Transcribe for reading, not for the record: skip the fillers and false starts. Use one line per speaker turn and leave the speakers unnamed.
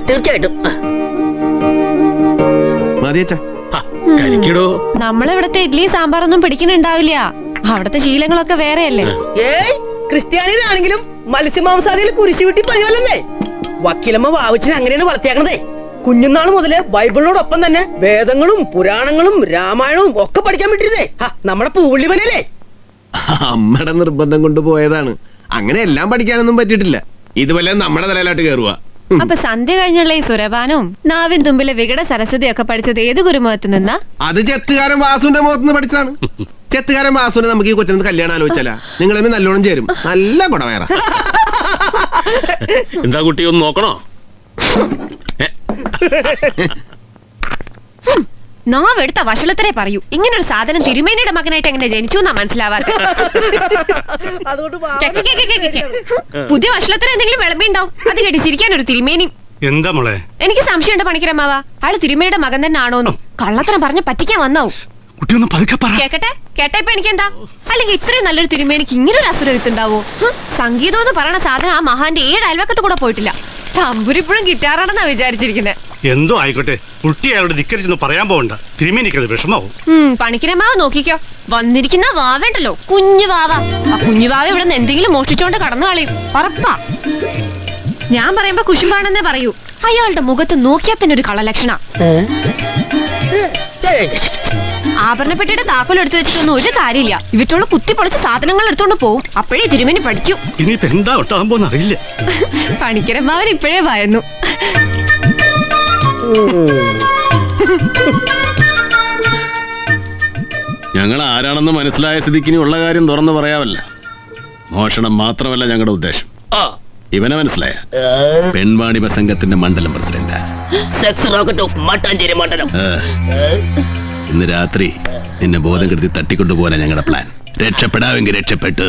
തീർച്ചയായിട്ടും
നമ്മളിവിടത്തെ ഇഡ്ലി സാമ്പാറൊന്നും പിടിക്കുന്നുണ്ടാവില്ല. അവിടത്തെ ശീലങ്ങളൊക്കെ വേറെയല്ലേ.
ക്രിസ്ത്യാനിയിലാണെങ്കിലും മത്സ്യമാംസാദിയിൽ കുരിശു വിട്ടി പതിവല്ലെന്നേ. വക്കീലമ്മ വാവിച്ചിന് അങ്ങനെയാണ് വളർത്തിയാക്കണതേ. കുഞ്ഞുനാൾ മുതല് ബൈബിളിനോടൊപ്പം തന്നെ വേദങ്ങളും പുരാണങ്ങളും രാമായണവും ഒക്കെ പഠിക്കാൻ വിട്ടിരുന്നേ നമ്മുടെ പൂള്ളിവനല്ലേ.
അമ്മയുടെ നിർബന്ധം കൊണ്ട് പോയതാണ്. അങ്ങനെ എല്ലാം പഠിക്കാനൊന്നും പറ്റിയിട്ടില്ല. ഇതുപോലെ നമ്മുടെ തലയിലാട്ട് കയറുക.
അപ്പൊ സന്ധ്യ കഴിഞ്ഞുള്ള ഈ സുരപാനവും നാവിൻ തുമ്പിലെ വികട സരസ്വതി ഒക്കെ പഠിച്ചത് ഏത് ഗുരുമുഖത്ത് നിന്നാ?
അത് ചെത്തുകാരൻ വാസുവിന്റെ മുഖത്ത് നിന്ന് പഠിച്ചതാണ്. ചെത്തുകാരൻ വാസുവിനെ നമുക്ക് ഈ കൊച്ചിന് കല്യാണം ആലോചിച്ചാലാ നിങ്ങൾ നല്ലോണം ചേരും. നല്ല കുടവേറ.
എന്താ കുട്ടി ഒന്ന് നോക്കണോ?
നാവെടുത്ത വഷളത്തരെ പറയൂ. ഇങ്ങനൊരു സാധനം തിരുമേനിയുടെ മകനായിട്ട് എങ്ങനെ ജനിച്ചു എന്നാ മനസ്സിലാവാത്ത. പുതിയ വഷളത്തിന് എന്തെങ്കിലും വിളമ്പുണ്ടാവും. അത് കേട്ടി ചിരിക്കാൻ ഒരു തിരുമേനി.
എന്താ മോളെ?
എനിക്ക് സംശയമുണ്ട് പണിക്കരമ്മാവ, അയാള് തിരുമേനിയുടെ മകൻ തന്നെ ആണോന്ന്. കള്ളത്തരം പറഞ്ഞ് പറ്റിക്കാൻ വന്നാവും. കേക്കട്ടെ കേട്ടെ. ഇപ്പൊ എനിക്കെന്താ? അല്ലെങ്കിൽ ഇത്രയും നല്ലൊരു തിരുമേനിക്ക് ഇങ്ങനെ ഒരു അസുരവിത്തുണ്ടാവോ? സംഗീതം എന്ന് പറയണ സാധനം ആ മഹാന്റെ 7 അയൽവക്കത്ത് കൂടെ പോയിട്ടില്ല. തമ്പുരിപ്പോഴും ഗിറ്റാറാണെന്നാ വിചാരിച്ചിരിക്കുന്നത്.
എന്തോ ആയിക്കോട്ടെ, കുട്ടി അയാളോട് ധിക്കരിച്ചൊന്നും പറയാൻ പോകണ്ട. തിരുമേനിക്കത് വിഷമാവും.
പണിക്കരമാവ നോക്കിക്കോ. വന്നിരിക്കുന്ന വാവേണ്ടല്ലോ, കുഞ്ഞു വാവ. ആ കുഞ്ഞു വാവ ഇവിടെ നിന്ന് എന്തെങ്കിലും മോഷ്ടിച്ചോണ്ട് കടന്നു കളയും, ഉറപ്പാ. ഞാൻ പറയുമ്പോ കുശുമ്പാണെന്നേ പറയൂ. അയാളുടെ മുഖത്ത് നോക്കിയാൽ തന്നെ ഒരു കളലക്ഷണ. ആഭരണപ്പെട്ടിയുടെ താക്കോൽ എടുത്തു വെച്ചിട്ടൊന്നും ഒരു കാര്യമില്ല. ഇവറ്റുള്ള കുത്തിപ്പൊളിച്ച് സാധനങ്ങൾ എടുത്തോണ്ട് പോവും. അപ്പോഴേ തിരുമേനി പഠിക്കും.
ഇനിയിപ്പോ എന്താ ഒട്ടാകുമ്പോന്ന് അറിയില്ല.
പണിക്കരമാവൻ ഇപ്പോഴേ ഭയന്നു.
ഞങ്ങൾ ആരാണെന്ന് മനസ്സിലായ സ്ഥിതിക്ക് ഉള്ള കാര്യം തുറന്നു പറയാമല്ല. മോഷണം മാത്രമല്ല ഞങ്ങളുടെ ഉദ്ദേശം. ഇവനെ മനസ്സിലായ? പെൺവാണിഭ സംഘത്തിന്റെ മണ്ഡലം പ്രസിഡന്റ്. ഇന്ന് രാത്രി നിന്നെ ബോധം കെടുത്തി തട്ടിക്കൊണ്ടുപോകാനാ ഞങ്ങളുടെ പ്ലാൻ. രക്ഷപ്പെടാമെങ്കിൽ രക്ഷപ്പെട്ടു.